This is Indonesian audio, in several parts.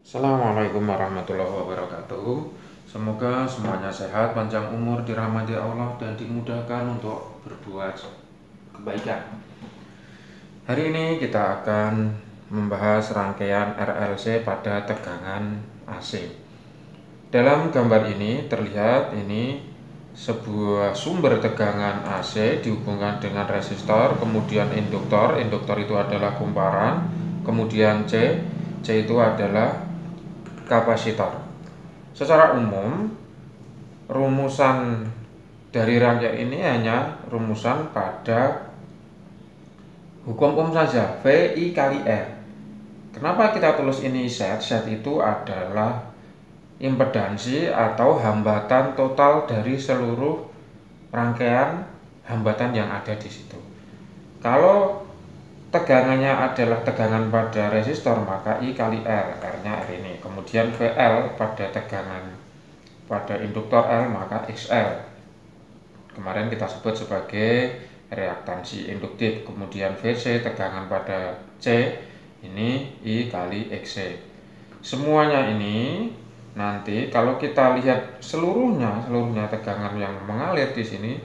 Assalamualaikum warahmatullahi wabarakatuh. Semoga semuanya sehat, panjang umur, dirahmati Allah, dan dimudahkan untuk berbuat kebaikan. Hari ini kita akan membahas rangkaian RLC pada tegangan AC. Dalam gambar ini terlihat sebuah sumber tegangan AC dihubungkan dengan resistor, kemudian induktor. Induktor itu adalah kumparan, kemudian C itu adalah kapasitor. Secara umum, rumusan dari rangkaian ini hanya rumusan pada hukum umum saja, VI kali R. Kenapa kita tulis ini Z? Z itu adalah impedansi atau hambatan total dari seluruh rangkaian hambatan yang ada di situ. Kalau tegangannya adalah tegangan pada resistor, maka I kali R, R-nya R ini. Kemudian VL pada tegangan pada induktor L, maka XL. Kemarin kita sebut sebagai reaktansi induktif. Kemudian VC tegangan pada C, ini I kali XC. Semuanya ini nanti kalau kita lihat seluruhnya tegangan yang mengalir di sini,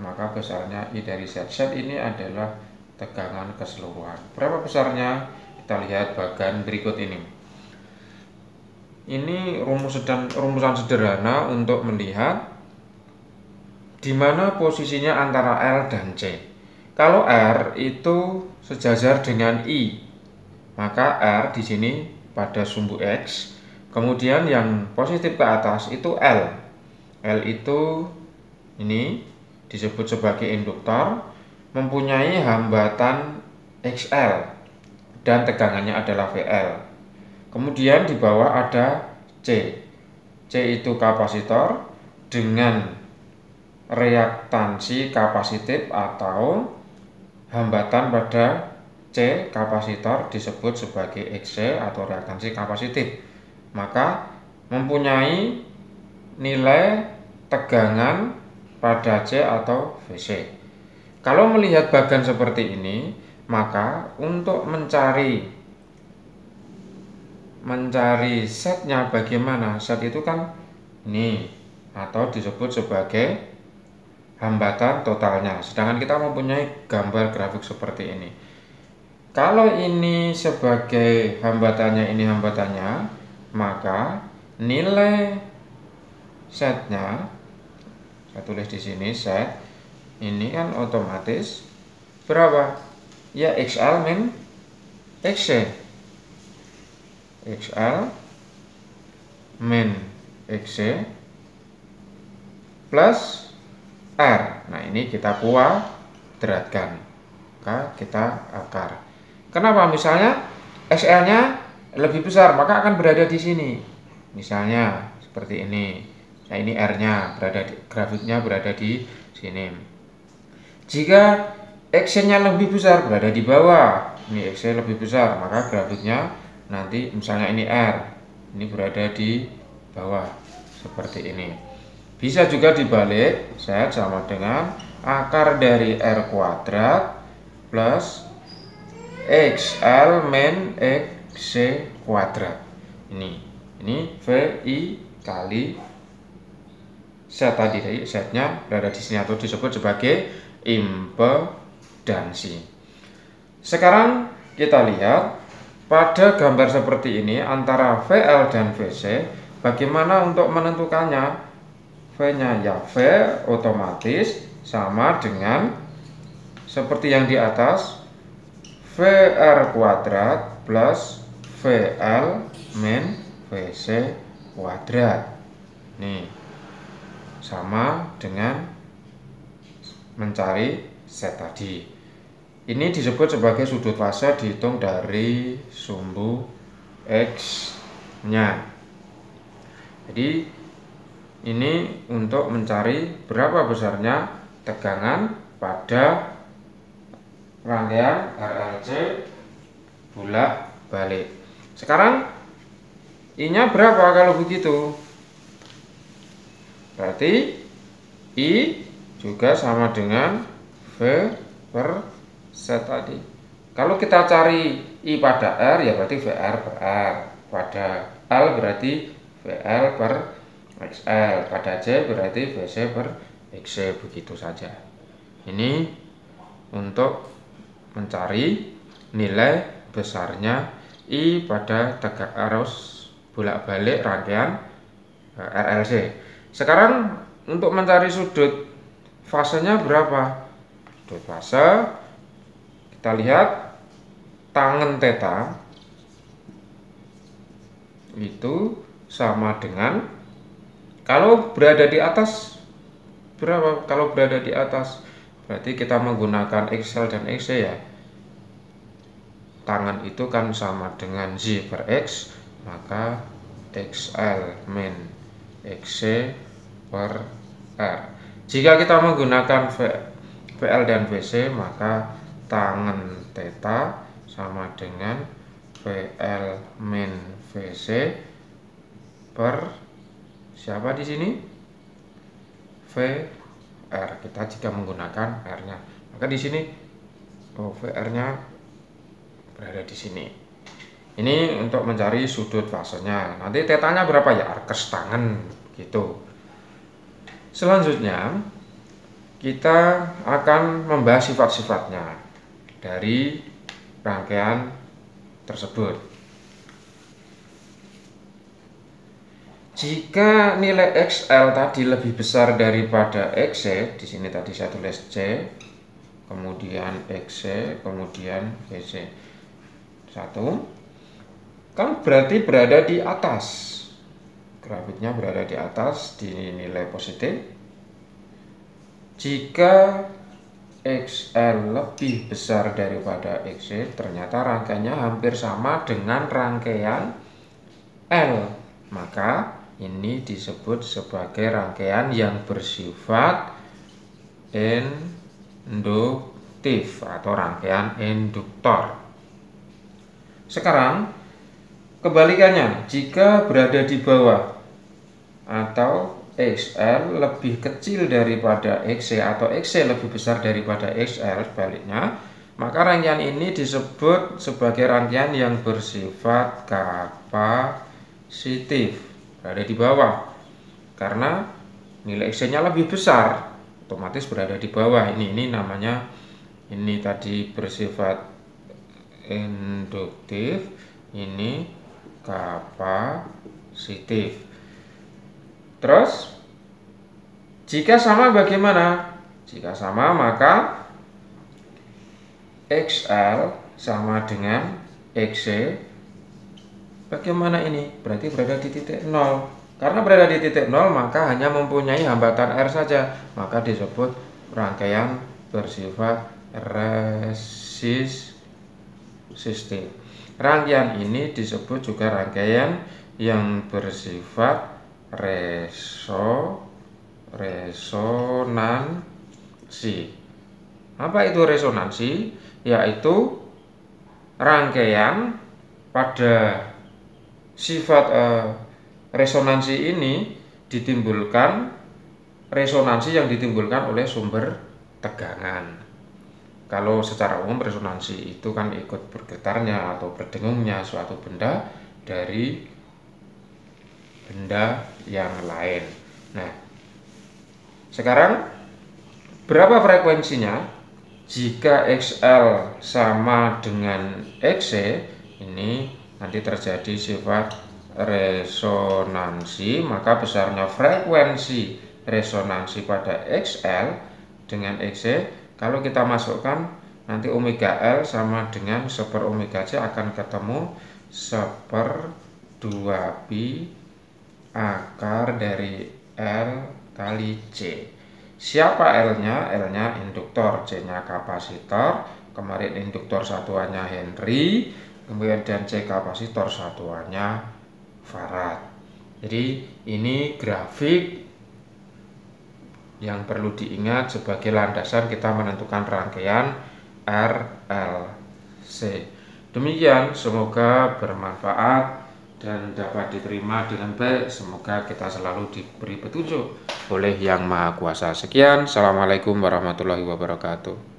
maka besarnya I dari Z. Z ini adalah tegangan keseluruhan. Berapa besarnya? Kita lihat bagian berikut ini. Ini rumusan sederhana untuk melihat di mana posisinya antara L dan C. Kalau R itu sejajar dengan I, maka R di sini pada sumbu X. Kemudian yang positif ke atas itu L. L itu ini disebut sebagai induktor, mempunyai hambatan XL dan tegangannya adalah VL. Kemudian di bawah ada C. C itu kapasitor dengan reaktansi kapasitif atau hambatan pada C kapasitor disebut sebagai XC atau reaktansi kapasitif. Maka mempunyai nilai tegangan pada C atau VC. Kalau melihat bagan seperti ini, maka untuk mencari setnya bagaimana? Set itu kan ini atau disebut sebagai hambatan totalnya. Sedangkan kita mempunyai gambar grafik seperti ini. Kalau ini sebagai hambatannya, maka nilai setnya, saya tulis di sini set. Ini kan otomatis berapa? Ya XL min XC. XL min XC plus R. Nah, ini kita kuadratkan. Maka kita akar. Kenapa? Misalnya XL-nya lebih besar, maka akan berada di sini. Misalnya seperti ini. Nah, ini R-nya grafiknya berada di sini. Jika X-nya lebih besar, berada di bawah. Ini X lebih besar, maka grafiknya nanti misalnya ini R, ini berada di bawah seperti ini. Bisa juga dibalik, Z sama dengan akar dari R kuadrat plus XL min XC kuadrat. Ini VI kali Z tadi, Z-nya berada di sini atau disebut sebagai impedansi. Sekarang kita lihat pada gambar seperti ini antara VL dan VC, bagaimana untuk menentukannya? V-nya ya V otomatis sama dengan seperti yang di atas, VR kuadrat plus VL min VC kuadrat. Nih, sama dengan mencari Z tadi. Ini disebut sebagai sudut fase dihitung dari sumbu X-nya. Jadi ini untuk mencari berapa besarnya tegangan pada rangkaian RLC bolak-balik. Sekarang I-nya berapa kalau begitu? Berarti I juga sama dengan V per Z tadi. Kalau kita cari I pada R, ya berarti VR per R. pada L berarti VL per XL, pada C berarti VC per XC, begitu saja. Ini untuk mencari nilai besarnya I pada tegak arus bolak-balik rangkaian RLC. Sekarang untuk mencari sudut fasenya berapa? Sudut fase kita lihat tangen theta itu sama dengan, kalau berada di atas berapa? Kalau berada di atas berarti kita menggunakan XL dan XC ya. Tangan itu kan sama dengan Z per X, maka XL min XC per R. Jika kita menggunakan VL dan VC, maka tangen theta sama dengan VL min VC per siapa di sini? VR. Kita jika menggunakan R-nya, maka di sini VR-nya berada di sini. Ini untuk mencari sudut fasenya. Nanti tetanya berapa ya? Arkes tangan gitu. Selanjutnya kita akan membahas sifat-sifatnya dari rangkaian tersebut. Jika nilai XL tadi lebih besar daripada XC, di sini tadi saya tulis C, kemudian XC, kemudian VC. 1, kan berarti berada di atas. Grafiknya berada di atas di nilai positif. Jika XL lebih besar daripada XC, ternyata rangkaiannya hampir sama dengan rangkaian L, maka ini disebut sebagai rangkaian yang bersifat induktif atau rangkaian induktor. Sekarang kebalikannya, jika berada di bawah atau XL lebih kecil daripada XC atau XC lebih besar daripada XL, sebaliknya, maka rangkaian ini disebut sebagai rangkaian yang bersifat kapasitif, berada di bawah. Karena nilai XC-nya lebih besar, otomatis berada di bawah. Ini namanya, ini tadi bersifat induktif, ini kapasitif. Terus jika sama bagaimana? Jika sama maka XL sama dengan XC. Bagaimana ini? Berarti berada di titik 0. Karena berada di titik 0 maka hanya mempunyai hambatan R saja, maka disebut rangkaian bersifat resistif. Rangkaian ini disebut juga rangkaian yang bersifat resonansi. Apa itu resonansi? Yaitu rangkaian pada sifat resonansi ini ditimbulkan, resonansi yang ditimbulkan oleh sumber tegangan. Kalau secara umum resonansi itu kan ikut bergetarnya atau berdengungnya suatu benda dari benda yang lain. Nah, sekarang berapa frekuensinya? Jika XL sama dengan XC, ini nanti terjadi sifat resonansi, maka besarnya frekuensi resonansi pada XL dengan XC, kalau kita masukkan nanti omega L sama dengan 1/omega C akan ketemu 1/2pi akar dari L kali C. Siapa L-nya? L-nya induktor, C-nya kapasitor. Kemarin induktor satuannya Henry, kemudian dan C kapasitor satuannya farad. Jadi ini grafik yang perlu diingat sebagai landasan kita menentukan rangkaian RLC. Demikian, semoga bermanfaat dan dapat diterima dengan baik. Semoga kita selalu diberi petunjuk oleh Yang Maha Kuasa. Sekian, Assalamualaikum warahmatullahi wabarakatuh.